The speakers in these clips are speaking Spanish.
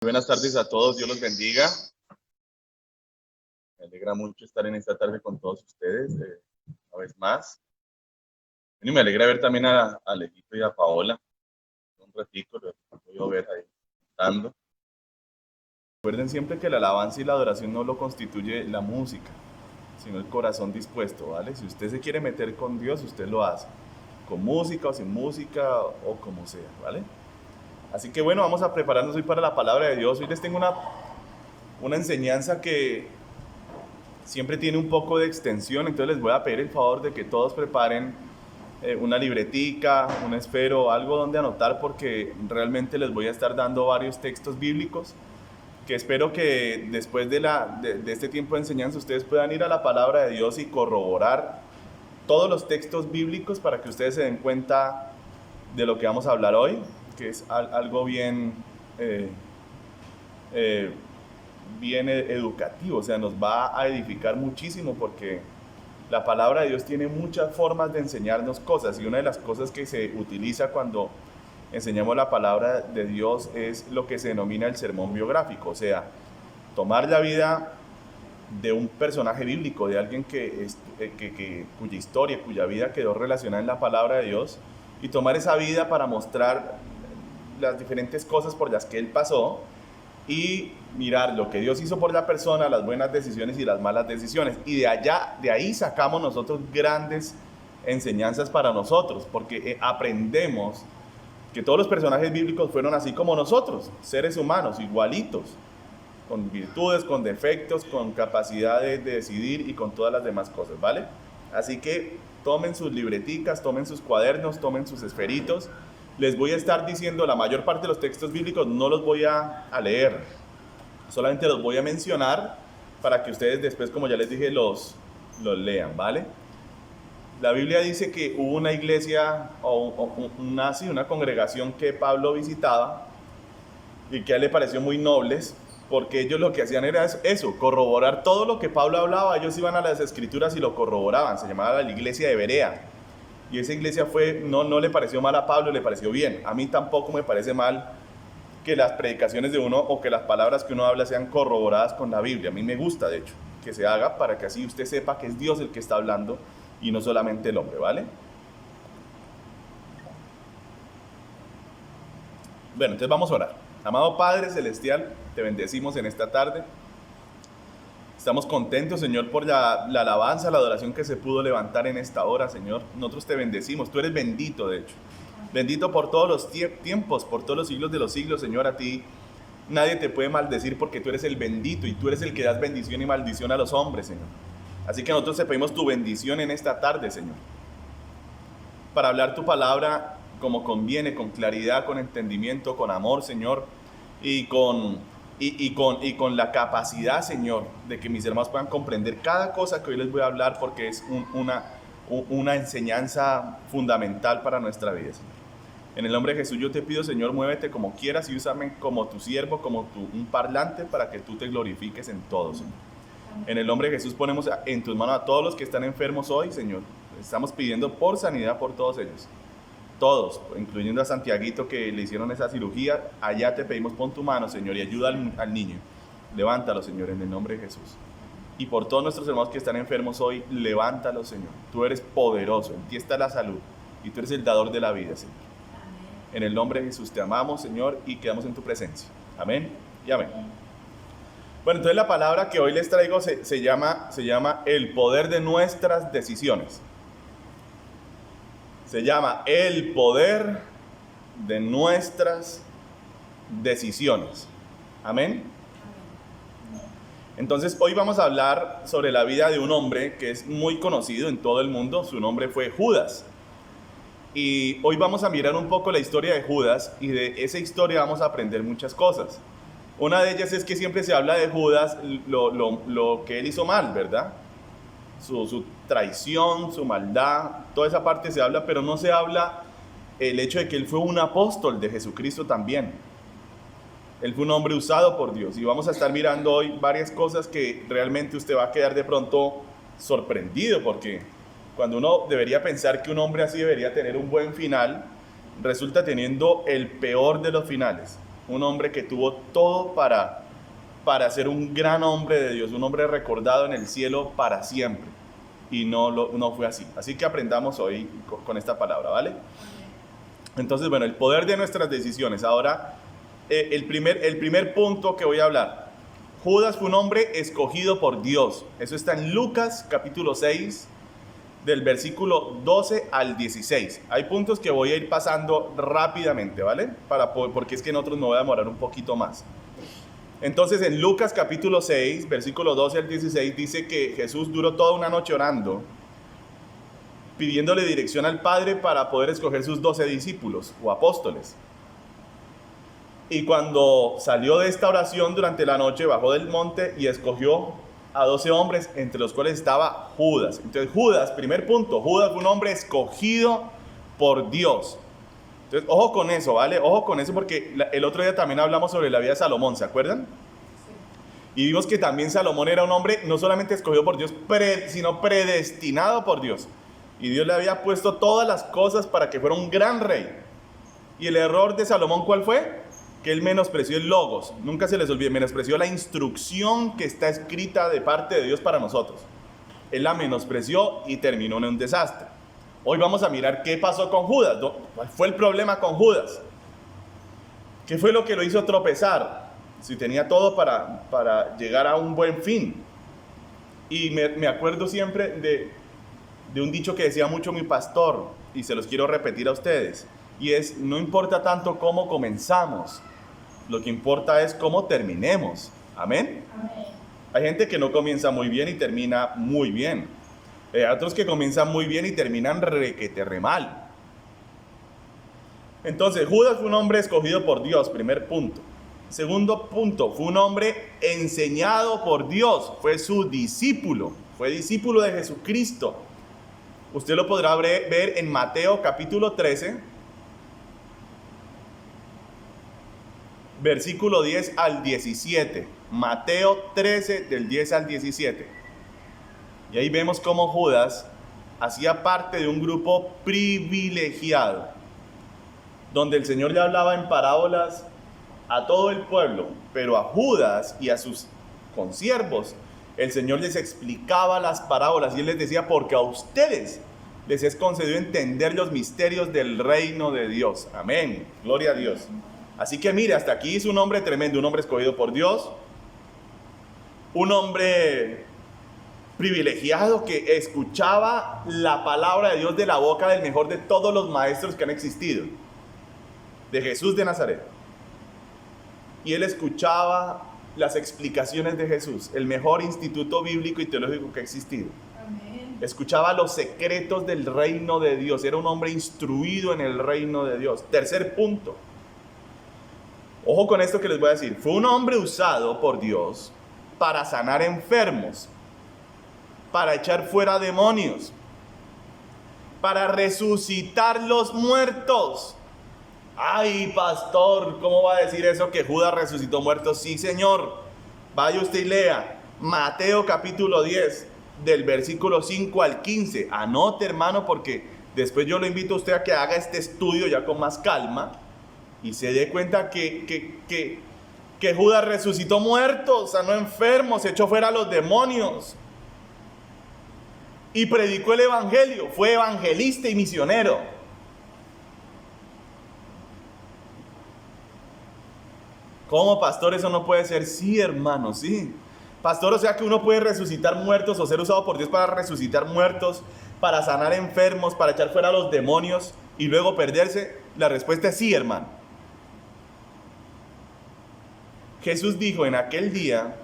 Buenas tardes a todos, Dios los bendiga. Me alegra mucho estar en esta tarde con todos ustedes, una vez más. Y me alegra ver también a Alejito y a Paola. Un ratito, los voy a ver ahí cantando. Recuerden siempre que la alabanza y la adoración no lo constituye la música, sino el corazón dispuesto, ¿vale? Si usted se quiere meter con Dios, usted lo hace, con música o sin música o como sea, ¿vale? Así que bueno, vamos a prepararnos hoy para la palabra de Dios. Hoy les tengo una enseñanza que siempre tiene un poco de extensión, entonces les voy a pedir el favor de que todos preparen una libretica, un esfero, algo donde anotar, porque realmente les voy a estar dando varios textos bíblicos que espero que después de este tiempo de enseñanza ustedes puedan ir a la palabra de Dios y corroborar todos los textos bíblicos para que ustedes se den cuenta de lo que vamos a hablar hoy, que es algo bien educativo, o sea, nos va a edificar muchísimo, porque la palabra de Dios tiene muchas formas de enseñarnos cosas, y una de las cosas que se utiliza cuando enseñamos la palabra de Dios es lo que se denomina el sermón biográfico, o sea, tomar la vida de un personaje bíblico, de alguien cuya historia, cuya vida quedó relacionada en la palabra de Dios, y tomar esa vida para mostrar las diferentes cosas por las que él pasó y mirar lo que Dios hizo por la persona, las buenas decisiones y las malas decisiones. Y de ahí sacamos nosotros grandes enseñanzas para nosotros, porque aprendemos que todos los personajes bíblicos fueron así como nosotros, seres humanos, igualitos, con virtudes, con defectos, con capacidad de decidir y con todas las demás cosas, ¿vale? Así que tomen sus libreticas, tomen sus cuadernos, tomen sus esferitos. Les voy a estar diciendo la mayor parte de los textos bíblicos, no los voy a leer, solamente los voy a mencionar para que ustedes después, como ya les dije, los lean, ¿vale? La Biblia dice que hubo una iglesia o una congregación que Pablo visitaba y que a él le pareció muy nobles, porque ellos lo que hacían era eso, corroborar todo lo que Pablo hablaba. Ellos iban a las escrituras y lo corroboraban. Se llamaba la iglesia de Berea. Y esa iglesia no le pareció mal a Pablo, le pareció bien. A mí tampoco me parece mal que las predicaciones de uno o que las palabras que uno habla sean corroboradas con la Biblia. A mí me gusta, de hecho, que se haga para que así usted sepa que es Dios el que está hablando y no solamente el hombre, ¿vale? Bueno, entonces vamos a orar. Amado Padre Celestial, te bendecimos en esta tarde. Estamos contentos, Señor, por la alabanza, la adoración que se pudo levantar en esta hora, Señor. Nosotros te bendecimos. Tú eres bendito, de hecho. Bendito por todos los tiempos, por todos los siglos de los siglos, Señor. A ti nadie te puede maldecir, porque tú eres el bendito y tú eres el que das bendición y maldición a los hombres, Señor. Así que nosotros te pedimos tu bendición en esta tarde, Señor, para hablar tu palabra como conviene, con claridad, con entendimiento, con amor, Señor, y con la capacidad, Señor, de que mis hermanos puedan comprender cada cosa que hoy les voy a hablar, porque es una enseñanza fundamental para nuestra vida, Señor. En el nombre de Jesús yo te pido, Señor, muévete como quieras y úsame como tu siervo, como un parlante, para que tú te glorifiques en todo, Señor. En el nombre de Jesús ponemos en tus manos a todos los que están enfermos hoy, Señor. Estamos pidiendo por sanidad por todos ellos. Todos, incluyendo a Santiaguito, que le hicieron esa cirugía. Allá te pedimos, pon tu mano, Señor, y ayuda al niño. Levántalo, Señor, en el nombre de Jesús. Y por todos nuestros hermanos que están enfermos hoy, levántalo, Señor. Tú eres poderoso, en ti está la salud, y tú eres el dador de la vida, Señor. En el nombre de Jesús te amamos, Señor, y quedamos en tu presencia. Amén y amén. Bueno, entonces la palabra que hoy les traigo se llama el poder de nuestras decisiones. Se llama el poder de nuestras decisiones. Amén. Entonces hoy vamos a hablar sobre la vida de un hombre que es muy conocido en todo el mundo. Su nombre fue Judas. Y hoy vamos a mirar un poco la historia de Judas, y de esa historia vamos a aprender muchas cosas. Una de ellas es que siempre se habla de Judas, lo que él hizo mal, ¿verdad? Su traición, su maldad, toda esa parte se habla, pero no se habla el hecho de que él fue un apóstol de Jesucristo también. Él fue un hombre usado por Dios, y vamos a estar mirando hoy varias cosas que realmente usted va a quedar de pronto sorprendido, porque cuando uno debería pensar que un hombre así debería tener un buen final, resulta teniendo el peor de los finales. un hombre que tuvo todo para ser un gran hombre de Dios, un hombre recordado en el cielo para siempre. Y no fue así. Así que aprendamos hoy con esta palabra, ¿vale? Entonces, bueno, el poder de nuestras decisiones. Ahora, el primer punto que voy a hablar. Judas fue un hombre escogido por Dios. Eso está en Lucas capítulo 6, del versículo 12 al 16. Hay puntos que voy a ir pasando rápidamente, ¿vale? Porque es que en otros me voy a demorar un poquito más. Entonces, en Lucas capítulo 6, versículo 12 al 16, dice que Jesús duró toda una noche orando, pidiéndole dirección al Padre para poder escoger sus 12 discípulos o apóstoles. Y cuando salió de esta oración durante la noche, bajó del monte y escogió a 12 hombres, entre los cuales estaba Judas. Entonces Judas, primer punto, Judas fue un hombre escogido por Dios. Entonces, ojo con eso, ¿vale? Ojo con eso porque el otro día también hablamos sobre la vida de Salomón, ¿se acuerdan? Sí. Y vimos que también Salomón era un hombre no solamente escogido por Dios, sino predestinado por Dios. Y Dios le había puesto todas las cosas para que fuera un gran rey. ¿Y el error de Salomón cuál fue? Que él menospreció el logos. Nunca se les olvide, menospreció la instrucción que está escrita de parte de Dios para nosotros. Él la menospreció y terminó en un desastre. Hoy vamos a mirar qué pasó con Judas. ¿Cuál fue el problema con Judas? ¿Qué fue lo que lo hizo tropezar? Si tenía todo para llegar a un buen fin. Y me acuerdo siempre de un dicho que decía mucho mi pastor, y se los quiero repetir a ustedes, y es: no importa tanto cómo comenzamos, lo que importa es cómo terminemos. ¿Amén? Amén. Hay gente que no comienza muy bien y termina muy bien. Hay otros que comienzan muy bien y terminan requete mal. Entonces, Judas fue un hombre escogido por Dios, primer punto. Segundo punto, fue un hombre enseñado por Dios, fue su discípulo, fue discípulo de Jesucristo. Usted lo podrá ver en Mateo capítulo 13, versículo 10 al 17. Mateo 13, del 10 al 17. Y ahí vemos cómo Judas hacía parte de un grupo privilegiado, donde el Señor le hablaba en parábolas a todo el pueblo, pero a Judas y a sus consiervos el Señor les explicaba las parábolas y Él les decía: porque a ustedes les es concedido entender los misterios del reino de Dios. Amén, gloria a Dios. Así que mire, hasta aquí es un hombre tremendo, un hombre escogido por Dios, un hombre privilegiado que escuchaba la palabra de Dios de la boca del mejor de todos los maestros que han existido, de Jesús de Nazaret. Y él escuchaba las explicaciones de Jesús, el mejor instituto bíblico y teológico que ha existido. Amén. Escuchaba los secretos del reino de Dios, era un hombre instruido en el reino de Dios. Tercer punto, ojo con esto que les voy a decir, fue un hombre usado por Dios para sanar enfermos, para echar fuera demonios, para resucitar los muertos. Ay, pastor, ¿cómo va a decir eso que Judas resucitó muertos? Sí, Señor. Vaya usted y lea Mateo capítulo 10, del versículo 5 al 15. Anote, hermano, porque después yo lo invito a usted a que haga este estudio ya con más calma y se dé cuenta que Judas resucitó muertos, sanó enfermos, echó fuera a los demonios y predicó el evangelio. Fue evangelista y misionero. ¿Cómo, pastor? Eso no puede ser. Sí, hermano, sí. Pastor, o sea que uno puede resucitar muertos o ser usado por Dios para resucitar muertos, para sanar enfermos, para echar fuera a los demonios y luego perderse. La respuesta es sí, hermano. Jesús dijo en aquel día,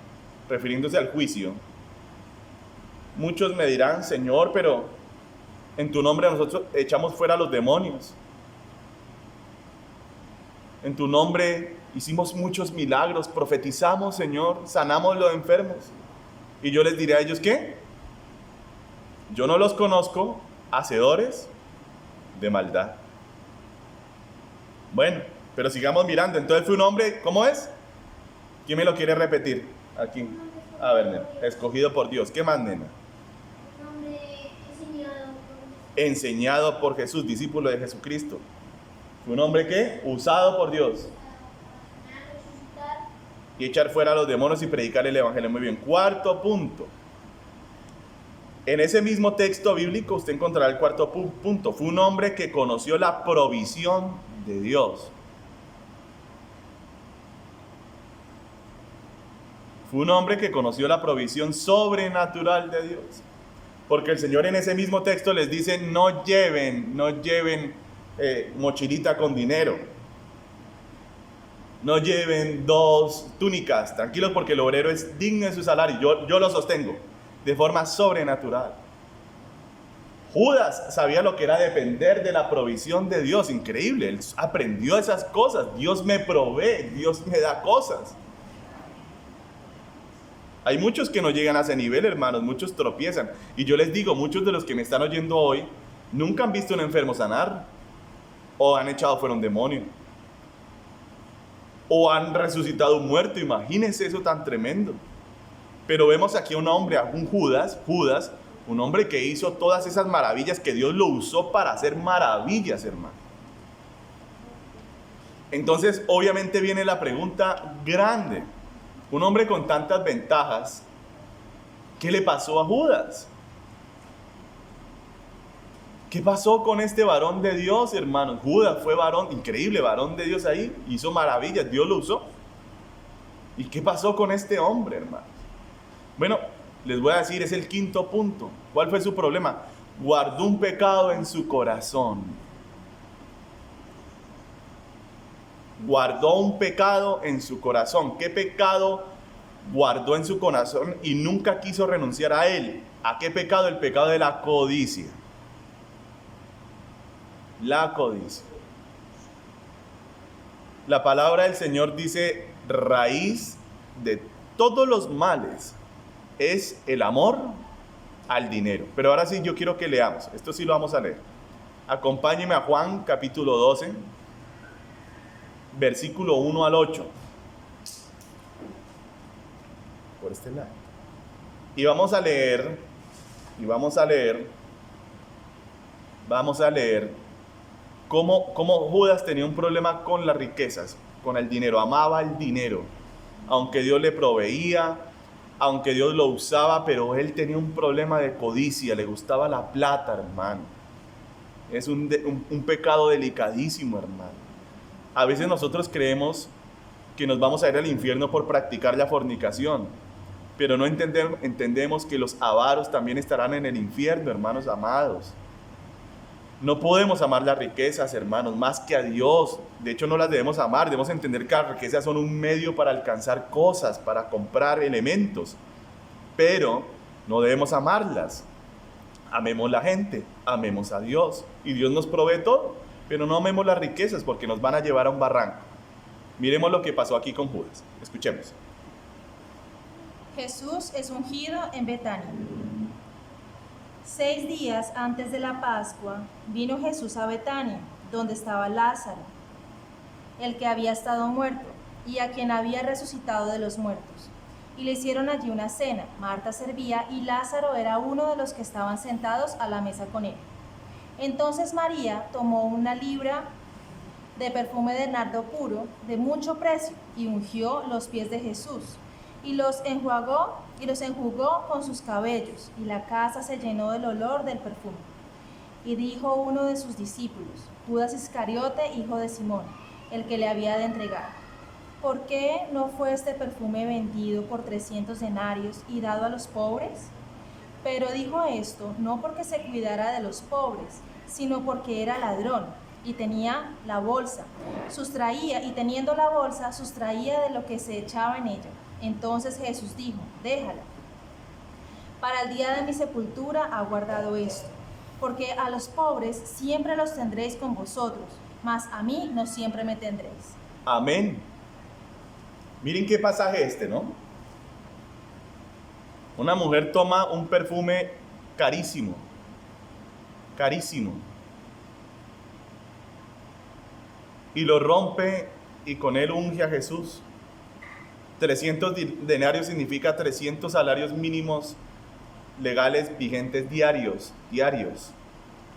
refiriéndose al juicio: muchos me dirán: Señor, pero en tu nombre nosotros echamos fuera a los demonios. En tu nombre hicimos muchos milagros, profetizamos, Señor, sanamos los enfermos. Y yo les diré a ellos: ¿qué? Yo no los conozco, hacedores de maldad. Bueno, pero sigamos mirando. Entonces fue un hombre, ¿cómo es? ¿Quién me lo quiere repetir? Aquí. A ver, nena. Escogido por Dios. ¿Qué más, nena? Enseñado por Jesús, discípulo de Jesucristo. Fue un hombre, ¿qué? Usado por Dios. y echar fuera a los demonios y predicar el evangelio. Muy bien. Cuarto punto. En ese mismo texto bíblico usted encontrará el cuarto punto. Fue un hombre que conoció la provisión de Dios. Fue un hombre que conoció la provisión sobrenatural de Dios. Porque el Señor en ese mismo texto les dice, no lleven mochilita con dinero. No lleven 2 túnicas. Tranquilos, porque el obrero es digno de su salario. Yo lo sostengo de forma sobrenatural. Judas sabía lo que era depender de la provisión de Dios. Increíble. Él aprendió esas cosas. Dios me provee. Dios me da cosas. Hay muchos que no llegan a ese nivel, hermanos, muchos tropiezan. Y yo les digo, muchos de los que me están oyendo hoy, nunca han visto a un enfermo sanar, o han echado fuera un demonio, o han resucitado un muerto. Imagínense eso tan tremendo. Pero vemos aquí a un hombre, a un Judas, un hombre que hizo todas esas maravillas, que Dios lo usó para hacer maravillas, hermano. Entonces, obviamente viene la pregunta grande. Un hombre con tantas ventajas, ¿qué le pasó a Judas? ¿Qué pasó con este varón de Dios, hermanos? Judas fue varón, increíble varón de Dios ahí, hizo maravillas, Dios lo usó. ¿Y qué pasó con este hombre, hermanos? Bueno, les voy a decir, es el quinto punto. ¿Cuál fue su problema? Guardó un pecado en su corazón. Guardó un pecado en su corazón. ¿Qué pecado guardó en su corazón y nunca quiso renunciar a él? ¿A qué pecado? El pecado de la codicia. La codicia. La palabra del Señor dice, raíz de todos los males es el amor al dinero. Pero ahora sí yo quiero que leamos. Esto sí lo vamos a leer. Acompáñeme a Juan capítulo 12. Versículo 1 al 8. Por este lado. Y vamos a leer cómo Judas tenía un problema con las riquezas, con el dinero. Amaba el dinero. Aunque Dios le proveía, aunque Dios lo usaba, pero él tenía un problema de codicia, le gustaba la plata, hermano. Es un pecado delicadísimo, hermano. A veces nosotros creemos que nos vamos a ir al infierno por practicar la fornicación, pero no entendemos que los avaros también estarán en el infierno, hermanos amados. No podemos amar las riquezas, hermanos, más que a Dios. De hecho, no las debemos amar. Debemos entender que las riquezas son un medio para alcanzar cosas, para comprar elementos, pero no debemos amarlas. Amemos la gente, amemos a Dios, y Dios nos provee todo. Pero no amemos las riquezas porque nos van a llevar a un barranco. Miremos lo que pasó aquí con Judas. Escuchemos. Jesús es ungido en Betania. 6 días antes de la Pascua, vino Jesús a Betania, donde estaba Lázaro, el que había estado muerto, y a quien había resucitado de los muertos. Y le hicieron allí una cena. Marta servía y Lázaro era uno de los que estaban sentados a la mesa con él. Entonces María tomó una libra de perfume de nardo puro, de mucho precio, y ungió los pies de Jesús, y los enjugó con sus cabellos, y la casa se llenó del olor del perfume. Y dijo uno de sus discípulos, Judas Iscariote, hijo de Simón, el que le había de entregar: ¿por qué no fue este perfume vendido por 300 denarios y dado a los pobres? Pero dijo esto no porque se cuidara de los pobres, sino porque era ladrón y tenía la bolsa. Teniendo la bolsa, sustraía de lo que se echaba en ella. Entonces Jesús dijo: déjala. Para el día de mi sepultura ha guardado esto, porque a los pobres siempre los tendréis con vosotros, mas a mí no siempre me tendréis. Amén. Miren qué pasaje ¿no? Una mujer toma un perfume carísimo, y lo rompe y con él unge a Jesús. 300 denarios significa 300 salarios mínimos legales vigentes diarios.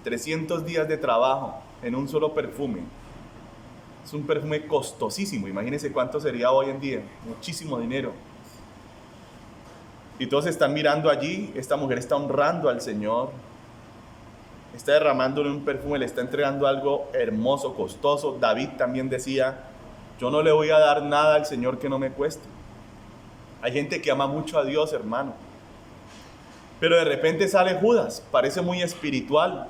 300 días de trabajo en un solo perfume. Es un perfume costosísimo. Imagínense cuánto sería hoy en día. Muchísimo dinero. Y todos están mirando allí. Esta mujer está honrando al Señor. Está derramándole un perfume, le está entregando algo hermoso, costoso. David también decía, yo no le voy a dar nada al Señor que no me cueste. Hay gente que ama mucho a Dios, hermano. Pero de repente sale Judas, parece muy espiritual,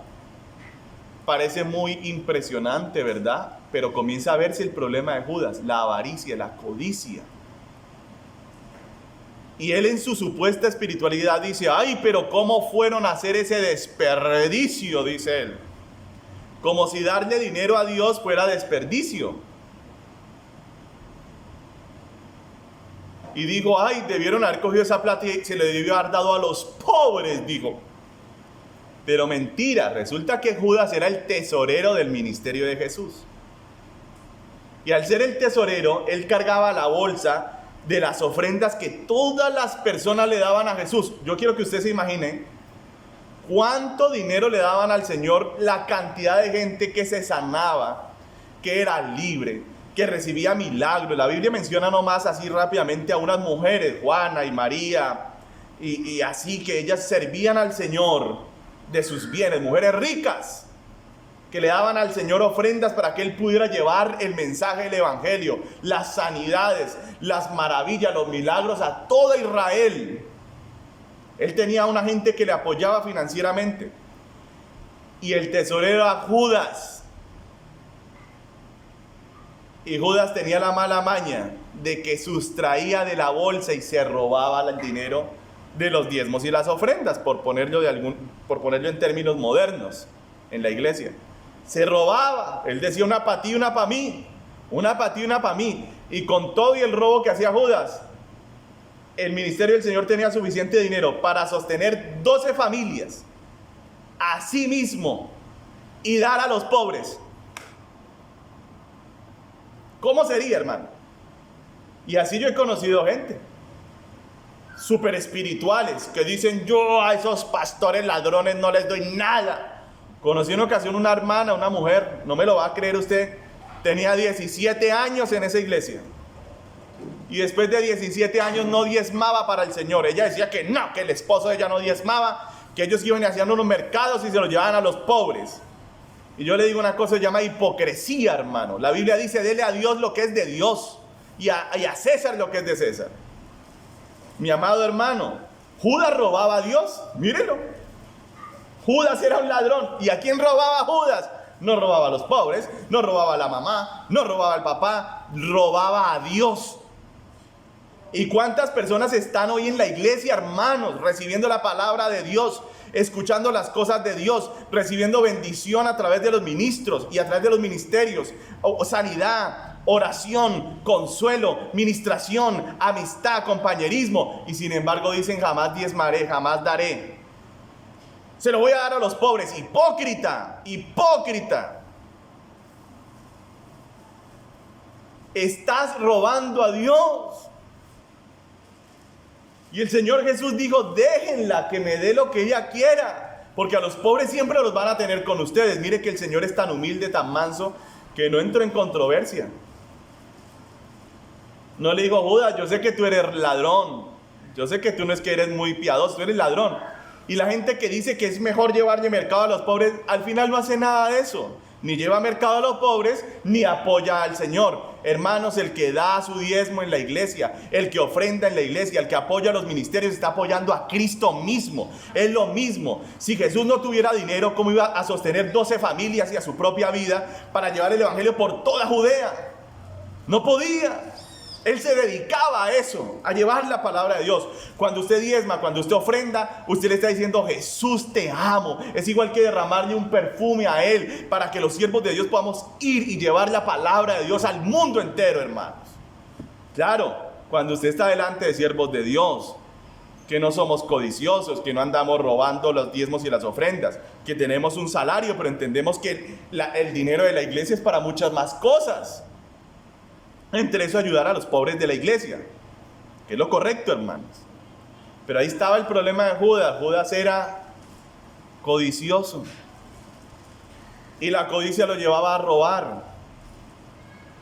parece muy impresionante, ¿verdad? Pero comienza a verse el problema de Judas, la avaricia, la codicia. Y él en su supuesta espiritualidad dice, ay, pero ¿cómo fueron a hacer ese desperdicio? Dice él. Como si darle dinero a Dios fuera desperdicio. Y dijo, ay, debieron haber cogido esa plata y se le debió haber dado a los pobres, dijo. Pero mentira, resulta que Judas era el tesorero del ministerio de Jesús. Y al ser el tesorero, él cargaba la bolsa de las ofrendas que todas las personas le daban a Jesús. Yo quiero que usted se imagine cuánto dinero le daban al Señor, la cantidad de gente que se sanaba, que era libre, que recibía milagros. La Biblia menciona nomás así rápidamente a unas mujeres, Juana y María, y así que ellas servían al Señor de sus bienes, mujeres ricas, que le daban al Señor ofrendas para que Él pudiera llevar el mensaje del Evangelio, las sanidades, las maravillas, los milagros a toda Israel. Él tenía una gente que le apoyaba financieramente. Y el tesorero era Judas. Y Judas tenía la mala maña de que sustraía de la bolsa y se robaba el dinero de los diezmos y las ofrendas, por ponerlo en términos modernos en la iglesia. Se robaba, él decía una para ti y una para mí, una para ti y una para mí. Y con todo y el robo que hacía Judas, el ministerio del Señor tenía suficiente dinero para sostener 12 familias a sí mismo y dar a los pobres. ¿Cómo sería, hermano? Y así yo he conocido gente súper espirituales que dicen, yo a esos pastores ladrones no les doy nada. Conocí en una ocasión una hermana, una mujer, no me lo va a creer usted, tenía 17 años en esa iglesia. Y después de 17 años no diezmaba para el Señor. Ella decía que no, que el esposo de ella no diezmaba, que ellos iban y hacían unos mercados y se los llevaban a los pobres. Y yo le digo una cosa, se llama hipocresía, hermano. La Biblia dice, dele a Dios lo que es de Dios y a César lo que es de César. Mi amado hermano, Judas robaba a Dios, mírelo. Judas era un ladrón. ¿Y a quién robaba Judas? No robaba a los pobres, no robaba a la mamá, no robaba al papá, robaba a Dios. ¿Y cuántas personas están hoy en la iglesia, hermanos, recibiendo la palabra de Dios, escuchando las cosas de Dios, recibiendo bendición a través de los ministros y a través de los ministerios, sanidad, oración, consuelo, ministración, amistad, compañerismo, y sin embargo dicen jamás diezmaré, jamás daré? Se lo voy a dar a los pobres. Hipócrita, hipócrita. Estás robando a Dios. Y el Señor Jesús dijo, déjenla que me dé lo que ella quiera, porque a los pobres siempre los van a tener con ustedes. Mire que el Señor es tan humilde, tan manso, que no entró en controversia. No le dijo, Judas, yo sé que tú eres ladrón, yo sé que tú no es que eres muy piadoso, tú eres ladrón. Y la gente que dice que es mejor llevarle mercado a los pobres, al final no hace nada de eso. Ni lleva mercado a los pobres, ni apoya al Señor. Hermanos, el que da su diezmo en la iglesia, el que ofrenda en la iglesia, el que apoya a los ministerios, está apoyando a Cristo mismo. Es lo mismo. Si Jesús no tuviera dinero, ¿cómo iba a sostener 12 familias y a su propia vida para llevar el evangelio por toda Judea? No podía. Él se dedicaba a eso, a llevar la palabra de Dios. Cuando usted diezma, cuando usted ofrenda, usted le está diciendo, Jesús, te amo. Es igual que derramarle un perfume a Él para que los siervos de Dios podamos ir y llevar la palabra de Dios al mundo entero, hermanos. Claro, cuando usted está delante de siervos de Dios, que no somos codiciosos, que no andamos robando los diezmos y las ofrendas, que tenemos un salario, pero entendemos que el dinero de la iglesia es para muchas más cosas. Entre eso ayudar a los pobres de la iglesia, que es lo correcto, hermanos. Pero ahí estaba el problema de Judas. Judas era codicioso y la codicia lo llevaba a robar.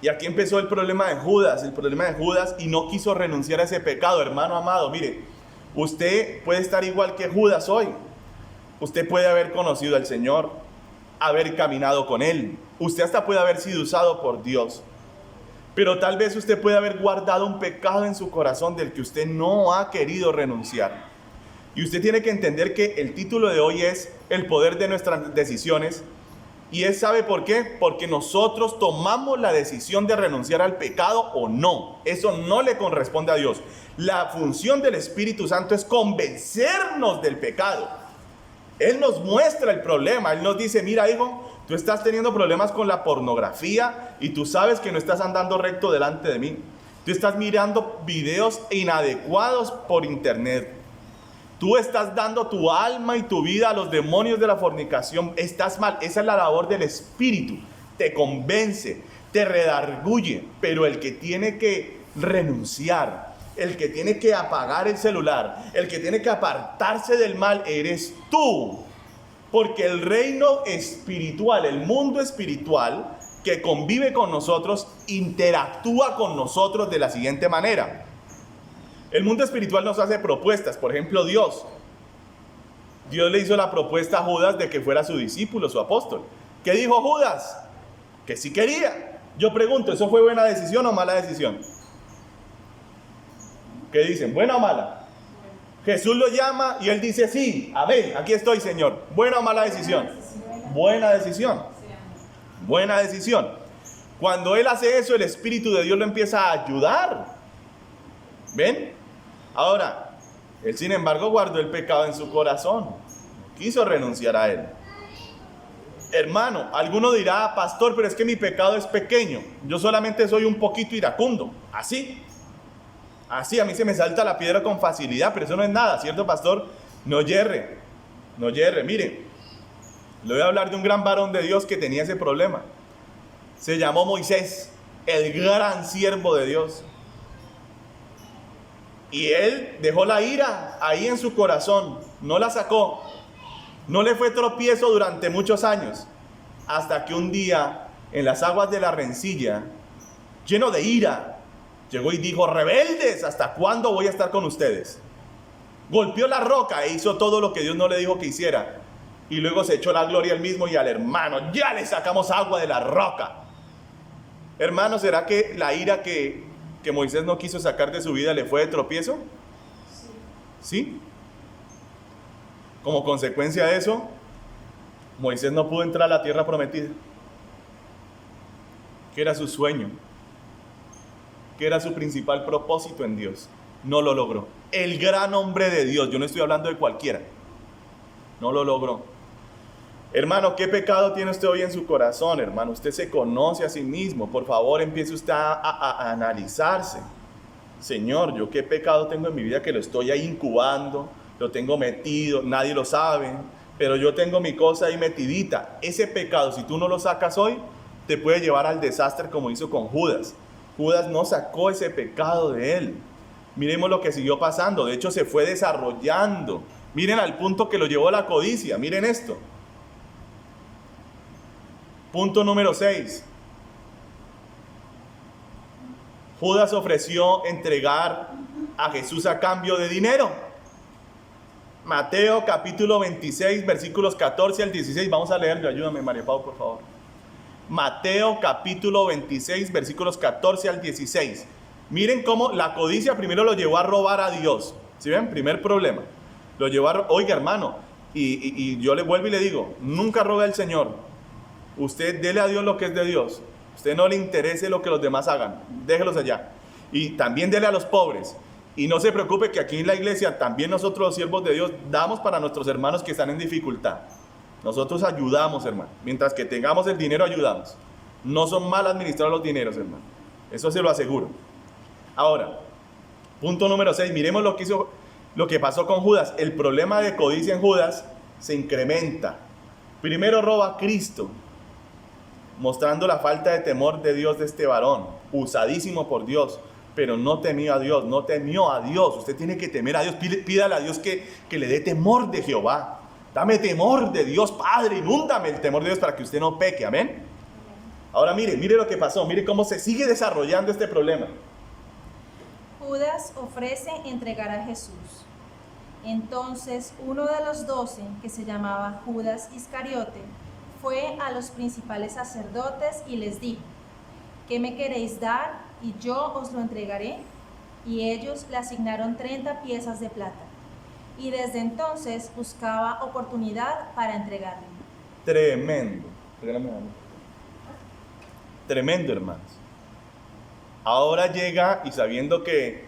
Y aquí empezó el problema de Judas, y no quiso renunciar a ese pecado. Hermano amado, mire, usted puede estar igual que Judas hoy. Usted puede haber conocido al Señor, haber caminado con Él. Usted hasta puede haber sido usado por Dios. Pero tal vez usted puede haber guardado un pecado en su corazón del que usted no ha querido renunciar. Y usted tiene que entender que el título de hoy es el poder de nuestras decisiones. Y ¿sabe por qué? Porque nosotros tomamos la decisión de renunciar al pecado o no. Eso no le corresponde a Dios. La función del Espíritu Santo es convencernos del pecado. Él nos muestra el problema. Él nos dice, mira hijo, tú estás teniendo problemas con la pornografía y tú sabes que no estás andando recto delante de mí. Tú estás mirando videos inadecuados por internet. Tú estás dando tu alma y tu vida a los demonios de la fornicación. Estás mal. Esa es la labor del Espíritu. Te convence, te redarguye. Pero el que tiene que renunciar, el que tiene que apagar el celular, el que tiene que apartarse del mal, eres tú. Porque el reino espiritual, el mundo espiritual que convive con nosotros, interactúa con nosotros de la siguiente manera. El mundo espiritual nos hace propuestas. Por ejemplo, Dios le hizo la propuesta a Judas de que fuera su discípulo, su apóstol. ¿Qué dijo Judas? Que sí quería. Yo pregunto, ¿eso fue buena decisión o mala decisión? ¿Qué dicen? ¿Buena o mala? Jesús lo llama y él dice, sí, amén, aquí estoy, Señor. ¿Buena o mala decisión? Buena decisión. Buena decisión. Cuando él hace eso, el Espíritu de Dios lo empieza a ayudar. ¿Ven? Ahora, él sin embargo guardó el pecado en su corazón. No quiso renunciar a él. Hermano, alguno dirá, pastor, pero es que mi pecado es pequeño. Yo solamente soy un poquito iracundo. Así, a mí se me salta la piedra con facilidad, pero eso no es nada, ¿cierto, pastor? No yerre. Mire, le voy a hablar de un gran varón de Dios que tenía ese problema. Se llamó Moisés, el gran siervo de Dios. Y él dejó la ira ahí en su corazón, no la sacó. No le fue tropiezo durante muchos años, hasta que un día, en las aguas de la rencilla, lleno de ira, llegó y dijo, rebeldes, ¿hasta cuándo voy a estar con ustedes? Golpeó la roca e hizo todo lo que Dios no le dijo que hiciera. Y luego se echó la gloria al mismo y al hermano. Ya le sacamos agua de la roca. Hermano, ¿será que la ira que Moisés no quiso sacar de su vida le fue de tropiezo? ¿Sí? Como consecuencia de eso, Moisés no pudo entrar a la tierra prometida, que era su sueño, que era su principal propósito en Dios. No lo logró. El gran hombre de Dios, yo no estoy hablando de cualquiera, no lo logró. Hermano, ¿qué pecado tiene usted hoy en su corazón, hermano? Usted se conoce a sí mismo. Por favor, empiece usted a analizarse. Señor, ¿yo qué pecado tengo en mi vida que lo estoy ahí incubando? Lo tengo metido, nadie lo sabe, pero yo tengo mi cosa ahí metidita. Ese pecado, si tú no lo sacas hoy, te puede llevar al desastre como hizo con Judas. Judas no sacó ese pecado de él. Miremos lo que siguió pasando. De hecho, se fue desarrollando. Miren al punto que lo llevó a la codicia. Miren esto. Punto número 6. Judas ofreció entregar a Jesús a cambio de dinero. Mateo capítulo 26, versículos 14 al 16. Vamos a leerlo. Ayúdame, María Pau, por favor. Mateo capítulo 26, versículos 14 al 16. Miren cómo la codicia primero lo llevó a robar a Dios. ¿Sí ven? Primer problema. Lo llevó a oiga, hermano, y yo le vuelvo y le digo, nunca robe al Señor. Usted dele a Dios lo que es de Dios. Usted no le interese lo que los demás hagan. Déjelos allá. Y también dele a los pobres. Y no se preocupe que aquí en la iglesia, también nosotros los siervos de Dios, damos para nuestros hermanos que están en dificultad. Nosotros ayudamos, hermano. Mientras que tengamos el dinero, ayudamos. No son mal administrar los dineros, hermano. Eso se lo aseguro. Ahora, punto número 6. Miremos lo que pasó con Judas. El problema de codicia en Judas se incrementa. Primero roba a Cristo, mostrando la falta de temor de Dios de este varón, usadísimo por Dios, pero no temió a Dios, no temió a Dios. Usted tiene que temer a Dios. Pídale a Dios que le dé temor de Jehová. Dame temor de Dios, Padre, inúndame el temor de Dios para que usted no peque, amén. Ahora mire lo que pasó, mire cómo se sigue desarrollando este problema. Judas ofrece entregar a Jesús. Entonces uno de los 12, que se llamaba Judas Iscariote, fue a los principales sacerdotes y les dijo: ¿qué me queréis dar y yo os lo entregaré? Y ellos le asignaron 30 piezas de plata. Y desde entonces buscaba oportunidad para entregarle. Tremendo. Tremendo, hermanos. Ahora llega y sabiendo que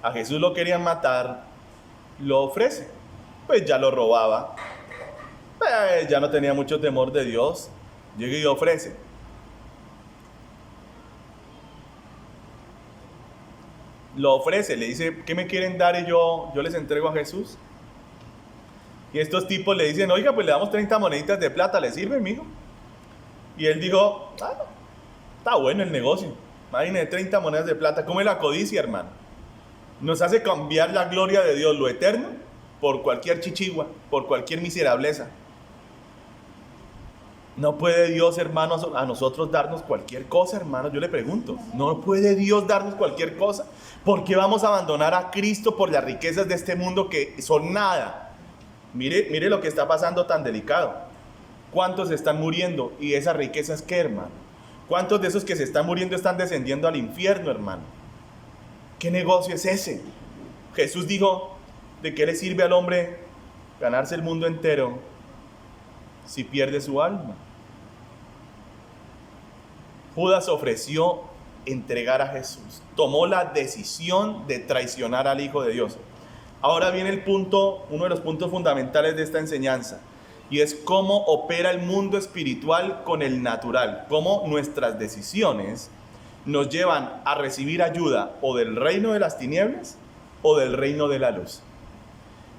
a Jesús lo querían matar, lo ofrece. Pues ya lo robaba. Pues ya no tenía mucho temor de Dios. Llega y ofrece. Lo ofrece, le dice: ¿qué me quieren dar y yo les entrego a Jesús? Y estos tipos le dicen: oiga, pues le damos 30 moneditas de plata, ¿le sirve, mijo? Y él dijo: está bueno el negocio. Imagínense, 30 monedas de plata. ¿Cómo es la codicia, hermano? Nos hace cambiar la gloria de Dios, lo eterno, por cualquier chichigua, por cualquier miserableza. ¿No puede Dios, hermanos, a nosotros darnos cualquier cosa, hermanos? Yo le pregunto, ¿no puede Dios darnos cualquier cosa? ¿Por qué vamos a abandonar a Cristo por las riquezas de este mundo que son nada? Mire lo que está pasando tan delicado. ¿Cuántos están muriendo? ¿Y esas riquezas qué, hermano? ¿Cuántos de esos que se están muriendo están descendiendo al infierno, hermano? ¿Qué negocio es ese? Jesús dijo: ¿de qué le sirve al hombre ganarse el mundo entero si pierde su alma? Judas ofreció entregar a Jesús. Tomó la decisión de traicionar al Hijo de Dios. Ahora viene el punto, uno de los puntos fundamentales de esta enseñanza, y es cómo opera el mundo espiritual con el natural, cómo nuestras decisiones nos llevan a recibir ayuda o del reino de las tinieblas o del reino de la luz.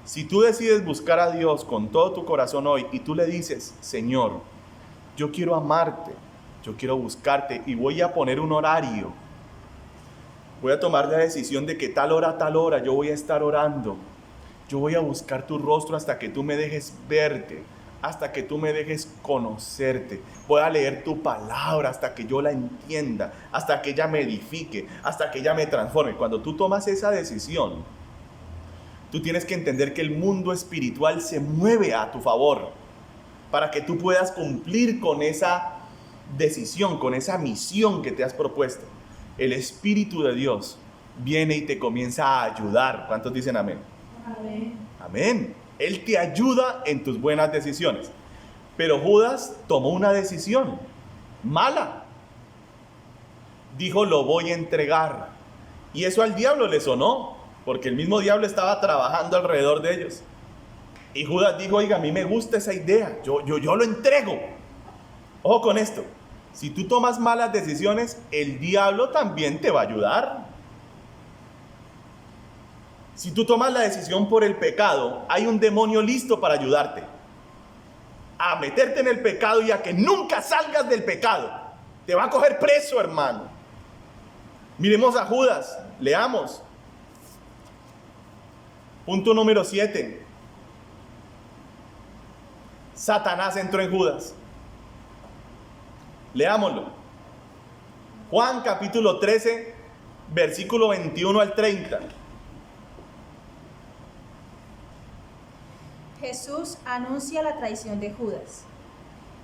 Si tú decides buscar a Dios con todo tu corazón hoy y tú le dices: Señor, yo quiero amarte, yo quiero buscarte y voy a poner un horario, voy a tomar la decisión de que tal hora yo voy a estar orando, yo voy a buscar tu rostro hasta que tú me dejes verte, hasta que tú me dejes conocerte, voy a leer tu palabra hasta que yo la entienda, hasta que ella me edifique, hasta que ella me transforme. Cuando tú tomas esa decisión, tú tienes que entender que el mundo espiritual se mueve a tu favor para que tú puedas cumplir con esa decisión, con esa misión que te has propuesto. El Espíritu de Dios viene y te comienza a ayudar. ¿Cuántos dicen amén? Amén. Amén. Él te ayuda en tus buenas decisiones. Pero Judas tomó una decisión mala. Dijo: lo voy a entregar. Y eso al diablo le sonó, porque el mismo diablo estaba trabajando alrededor de ellos. Y Judas dijo: oiga, a mí me gusta esa idea, yo lo entrego. Ojo con esto: si tú tomas malas decisiones, el diablo también te va a ayudar. Si tú tomas la decisión por el pecado, hay un demonio listo para ayudarte a meterte en el pecado y a que nunca salgas del pecado. Te va a coger preso, hermano. Miremos a Judas, leamos. Punto número 7. Satanás entró en Judas. Leámoslo. Juan capítulo 13, versículo 21 al 30. Jesús anuncia la traición de Judas.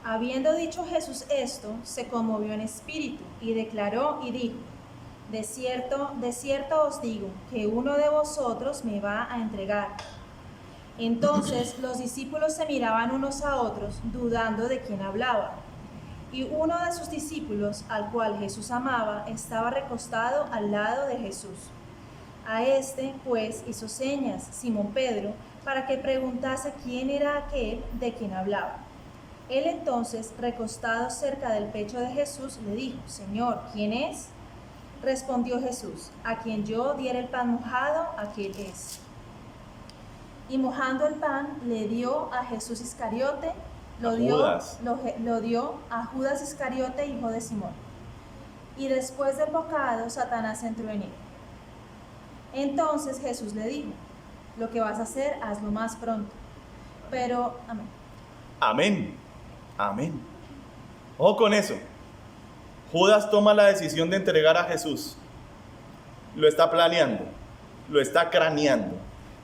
Habiendo dicho Jesús esto, se conmovió en espíritu y declaró y dijo: de cierto os digo, que uno de vosotros me va a entregar. Entonces los discípulos se miraban unos a otros, dudando de quién hablaba. Y uno de sus discípulos, al cual Jesús amaba, estaba recostado al lado de Jesús. A este, pues, hizo señas Simón Pedro, para que preguntase quién era aquel de quien hablaba. Él entonces, recostado cerca del pecho de Jesús, le dijo: Señor, ¿quién es? Respondió Jesús: a quien yo diera el pan mojado, aquel es. Y mojando el pan, le dio a Jesús Iscariote, lo dio a Judas Iscariote, hijo de Simón. Y después del bocado, Satanás entró en él. Entonces Jesús le dijo: lo que vas a hacer, hazlo más pronto. Pero, amén. Amén. Amén. Ojo con eso. Judas toma la decisión de entregar a Jesús. Lo está planeando, lo está craneando.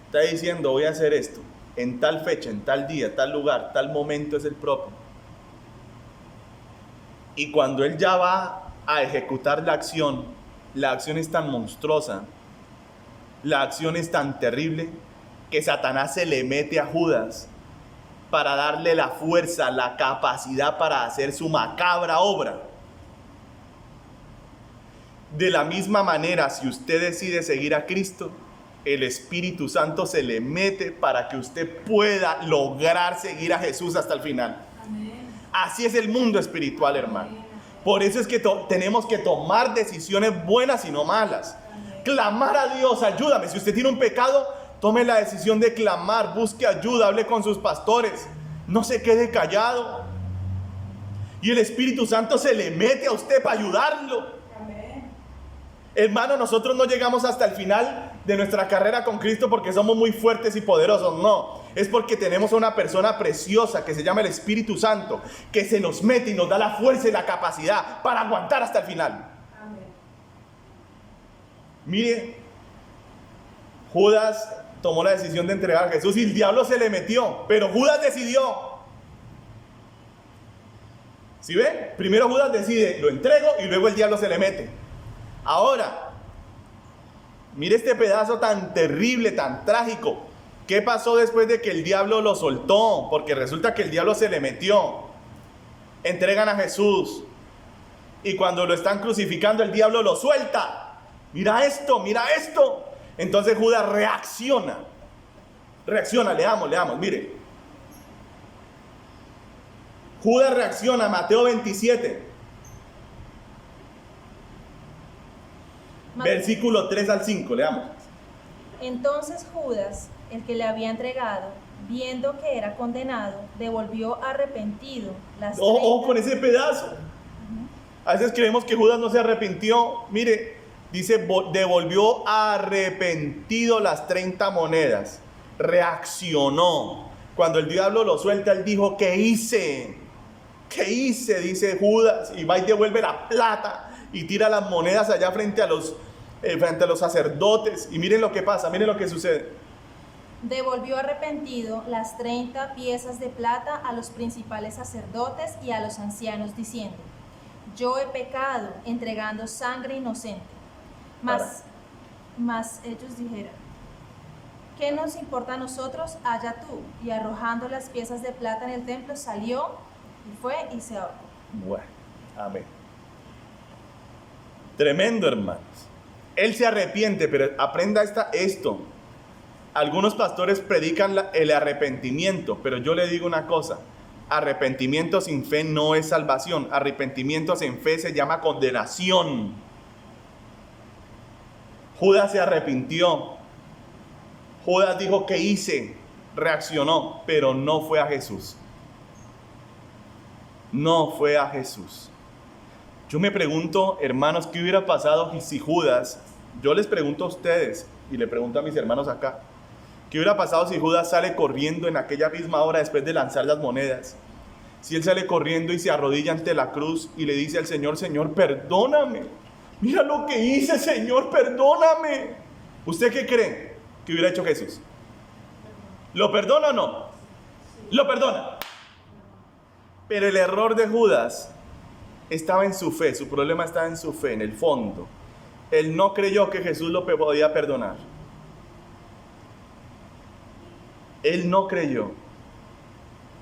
Está diciendo, voy a hacer esto en tal fecha, en tal día, tal lugar, tal momento es el propio. Y cuando él ya va a ejecutar la acción es tan monstruosa, la acción es tan terrible, que Satanás se le mete a Judas para darle la fuerza, la capacidad para hacer su macabra obra. De la misma manera, si usted decide seguir a Cristo, el Espíritu Santo se le mete para que usted pueda lograr seguir a Jesús hasta el final. Amén. Así es el mundo espiritual, hermano. Amén. Por eso es que tenemos que tomar decisiones buenas y no malas. Amén. Clamar a Dios, ayúdame. Si usted tiene un pecado, tome la decisión de clamar, busque ayuda, hable con sus pastores. No se quede callado. Y el Espíritu Santo se le mete a usted para ayudarlo. Hermano, nosotros no llegamos hasta el final de nuestra carrera con Cristo porque somos muy fuertes y poderosos, no. Es porque tenemos a una persona preciosa que se llama el Espíritu Santo, que se nos mete y nos da la fuerza y la capacidad para aguantar hasta el final. Amén. Mire, Judas tomó la decisión de entregar a Jesús y el diablo se le metió, pero Judas decidió. ¿Sí ve? Primero Judas decide, lo entrego, y luego el diablo se le mete. Ahora, mire este pedazo tan terrible, tan trágico. ¿Qué pasó después de que el diablo lo soltó? Porque resulta que el diablo se le metió. Entregan a Jesús. Y cuando lo están crucificando, el diablo lo suelta. Mira esto, mira esto. Entonces Judas reacciona. Leamos, mire. Judas reacciona, Mateo 27. Versículo 3 al 5, leamos. Entonces Judas, el que le había entregado, viendo que era condenado, devolvió arrepentido las 30. Ojo con ese pedazo. A veces creemos que Judas no se arrepintió. Mire, dice, devolvió arrepentido las 30 monedas. Reaccionó. Cuando el diablo lo suelta, él dijo, ¿qué hice? ¿Qué hice? Dice Judas. Y va y devuelve la plata y tira las monedas allá frente a los sacerdotes. Y miren lo que pasa, miren lo que sucede. Devolvió arrepentido las 30 piezas de plata a los principales sacerdotes y a los ancianos, diciendo, yo he pecado entregando sangre inocente. Mas ellos dijeron, ¿qué nos importa a nosotros? Allá tú. Y arrojando las piezas de plata en el templo, salió y fue y se ahorcó. Bueno, amén. Tremendo, hermanos. Él se arrepiente, pero aprenda esto. Algunos pastores predican el arrepentimiento, pero yo le digo una cosa. Arrepentimiento sin fe no es salvación. Arrepentimiento sin fe se llama condenación. Judas se arrepintió. Judas dijo, ¿qué hice? Reaccionó, pero no fue a Jesús. No fue a Jesús. Yo me pregunto, hermanos, ¿qué hubiera pasado si Judas, yo les pregunto a ustedes y le pregunto a mis hermanos acá, ¿qué hubiera pasado si Judas sale corriendo en aquella misma hora después de lanzar las monedas? Si él sale corriendo y se arrodilla ante la cruz y le dice al Señor, Señor, perdóname. Mira lo que hice, Señor, perdóname. ¿Usted qué cree que hubiera hecho Jesús? ¿Lo perdona o no? Lo perdona. Pero el error de Judas estaba en su fe, su problema estaba en su fe, en el fondo. Él no creyó que Jesús lo podía perdonar. Él no creyó.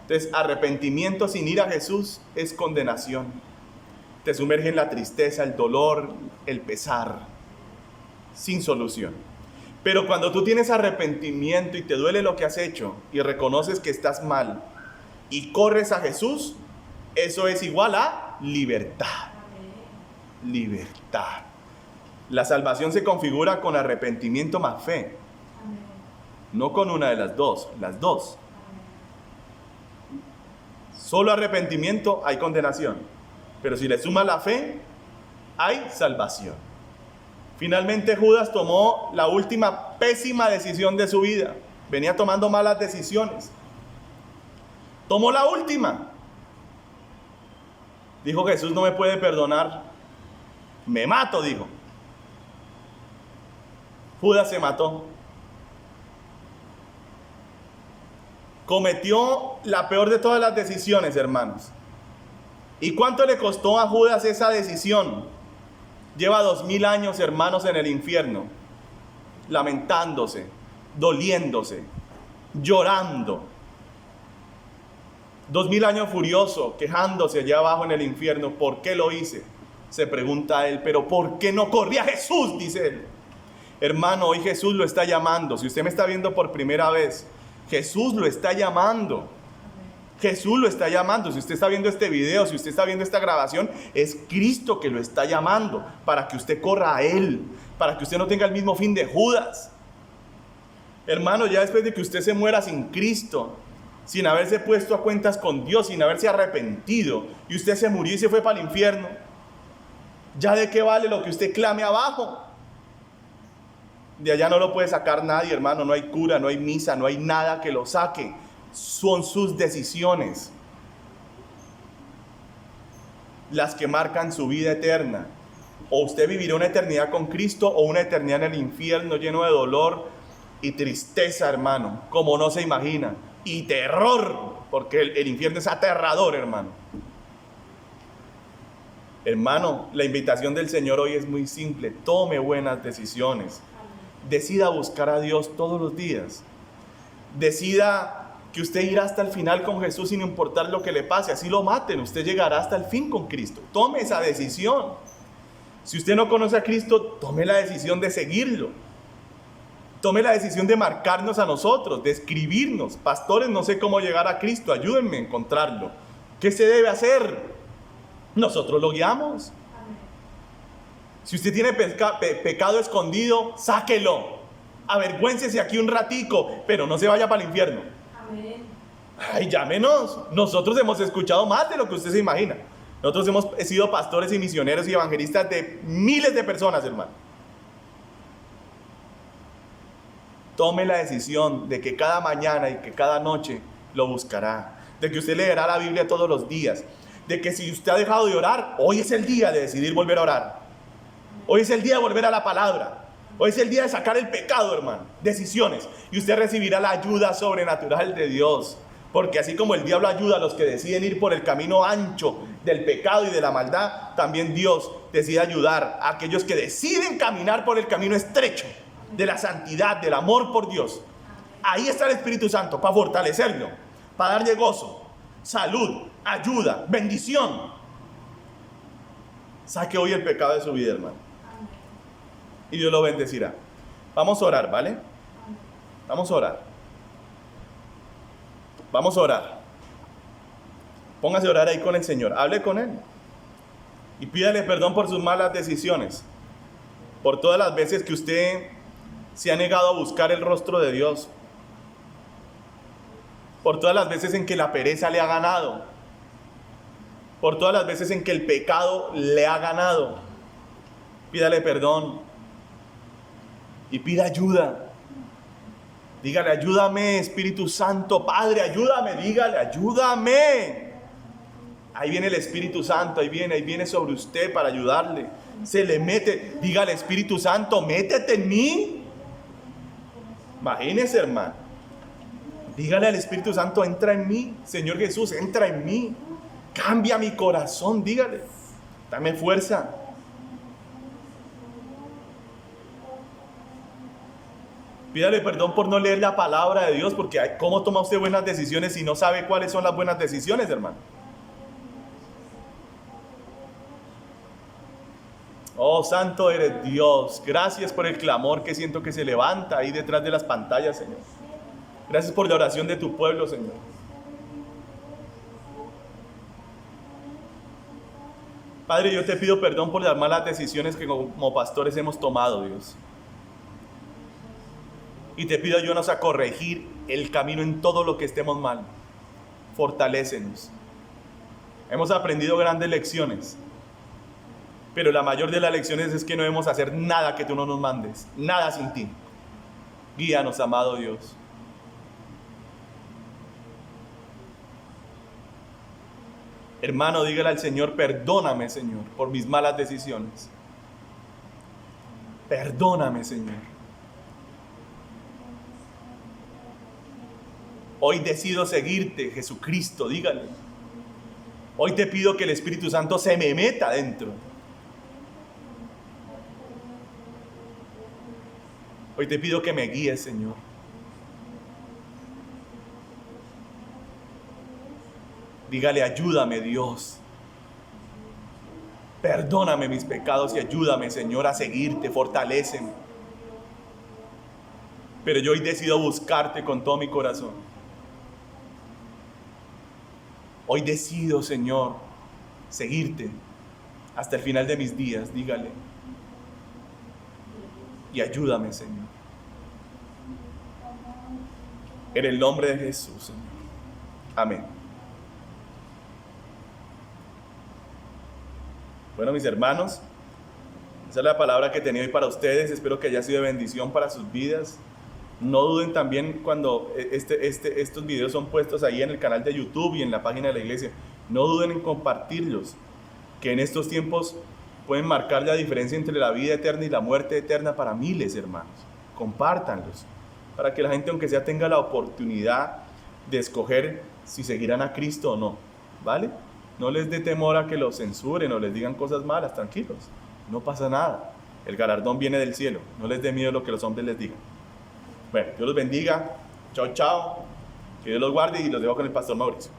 Entonces, arrepentimiento sin ir a Jesús es condenación. Te sumerge en la tristeza, el dolor, el pesar, sin solución. Pero cuando tú tienes arrepentimiento y te duele lo que has hecho y reconoces que estás mal y corres a Jesús, eso es igual a libertad. Libertad. La salvación se configura con arrepentimiento más fe. No con una de las dos, las dos. Solo arrepentimiento hay condenación, pero si le suma la fe, hay salvación. Finalmente Judas tomó la última pésima decisión de su vida. Venía tomando malas decisiones. Tomó la última. Dijo, Jesús no me puede perdonar Me mato, dijo. Judas se mató. Cometió la peor de todas las decisiones, hermanos. ¿Y cuánto le costó a Judas esa decisión? Lleva 2000 años, hermanos, en el infierno, lamentándose, doliéndose, llorando. 2000 años furioso, quejándose allá abajo en el infierno. ¿Por qué lo hice? Se pregunta él. Pero ¿por qué no corrí a Jesús? Dice él. Hermano, hoy Jesús lo está llamando. Si usted me está viendo por primera vez, Jesús lo está llamando. Jesús lo está llamando. Si usted está viendo este video, si usted está viendo esta grabación, es Cristo que lo está llamando para que usted corra a Él, para que usted no tenga el mismo fin de Judas. Hermano, ya después de que usted se muera sin Cristo, sin haberse puesto a cuentas con Dios, sin haberse arrepentido, y usted se murió y se fue para el infierno, ¿ya de qué vale lo que usted clame abajo? De allá no lo puede sacar nadie, hermano. No hay cura, no hay misa, no hay nada que lo saque. Son sus decisiones las que marcan su vida eterna. O usted vivirá una eternidad con Cristo o una eternidad en el infierno lleno de dolor y tristeza, hermano, como no se imagina. Y terror, porque el infierno es aterrador, hermano. Hermano, la invitación del Señor hoy es muy simple. Tome buenas decisiones. Decida buscar a Dios todos los días. Decida que usted irá hasta el final con Jesús sin importar lo que le pase. Así lo maten, usted llegará hasta el fin con Cristo. Tome esa decisión. Si usted no conoce a Cristo, tome la decisión de seguirlo. Tome la decisión de marcarnos a nosotros, de escribirnos. Pastores, no sé cómo llegar a Cristo, ayúdenme a encontrarlo. ¿Qué se debe hacer? Nosotros lo guiamos. Si usted tiene pecado escondido, sáquelo. Avergüéncese aquí un ratico, pero no se vaya para el infierno. Amén. Ay, llámenos. Nosotros hemos escuchado más de lo que usted se imagina. Nosotros hemos sido pastores y misioneros y evangelistas de miles de personas, hermano. Tome la decisión de que cada mañana y que cada noche lo buscará. De que usted leerá la Biblia todos los días. De que si usted ha dejado de orar, hoy es el día de decidir volver a orar. Hoy es el día de volver a la palabra. Hoy es el día de sacar el pecado, hermano. Decisiones. Y usted recibirá la ayuda sobrenatural de Dios. Porque así como el diablo ayuda a los que deciden ir por el camino ancho del pecado y de la maldad, también Dios decide ayudar a aquellos que deciden caminar por el camino estrecho de la santidad, del amor por Dios. Ahí está el Espíritu Santo para fortalecerlo, para darle gozo, salud, ayuda, bendición. Saque hoy el pecado de su vida, hermano. Y Dios lo bendecirá. Vamos a orar, ¿vale? Vamos a orar. Vamos a orar. Póngase a orar ahí con el Señor. Hable con Él. Y pídale perdón por sus malas decisiones. Por todas las veces que usted se ha negado a buscar el rostro de Dios. Por todas las veces en que la pereza le ha ganado. Por todas las veces en que el pecado le ha ganado. Pídale perdón. Y pida ayuda. Dígale, ayúdame, Espíritu Santo. Padre, ayúdame. Dígale, ayúdame. Ahí viene el Espíritu Santo. Ahí viene sobre usted para ayudarle. Se le mete. Dígale, Espíritu Santo, métete en mí. Imagínese, hermano. Dígale al Espíritu Santo, entra en mí. Señor Jesús, entra en mí. Cambia mi corazón. Dígale, dame fuerza. Pídale perdón por no leer la palabra de Dios, porque ¿cómo toma usted buenas decisiones si no sabe cuáles son las buenas decisiones, hermano? Oh, santo eres Dios. Gracias por el clamor que siento que se levanta ahí detrás de las pantallas, Señor. Gracias por la oración de tu pueblo, Señor. Padre, yo te pido perdón por las malas decisiones que como pastores hemos tomado, Dios. Y te pido ayúdanos a corregir el camino en todo lo que estemos mal. Fortalécenos. Hemos aprendido grandes lecciones. Pero la mayor de las lecciones es que no debemos hacer nada que tú no nos mandes. Nada sin ti. Guíanos, amado Dios. Hermano, dígale al Señor, perdóname, Señor, por mis malas decisiones. Perdóname, Señor. Hoy decido seguirte, Jesucristo, dígale. Hoy te pido que el Espíritu Santo se me meta dentro. Hoy te pido que me guíes, Señor. Dígale, ayúdame, Dios. Perdóname mis pecados y ayúdame, Señor, a seguirte, fortaléceme. Pero yo hoy decido buscarte con todo mi corazón. Hoy decido, Señor, seguirte hasta el final de mis días, dígale. Y ayúdame, Señor. En el nombre de Jesús, Señor. Amén. Bueno, mis hermanos, esa es la palabra que tenía hoy para ustedes. Espero que haya sido de bendición para sus vidas. No duden también cuando estos videos son puestos ahí en el canal de YouTube y en la página de la iglesia. No duden en compartirlos, que en estos tiempos pueden marcar la diferencia entre la vida eterna y la muerte eterna para miles, hermanos. Compártanlos, para que la gente, aunque sea, tenga la oportunidad de escoger si seguirán a Cristo o no, ¿vale? No les dé temor a que los censuren o les digan cosas malas, tranquilos, no pasa nada. El galardón viene del cielo, no les dé miedo lo que los hombres les digan. Bueno, Dios los bendiga, chao, chao, que Dios los guarde y los dejo con el pastor Mauricio.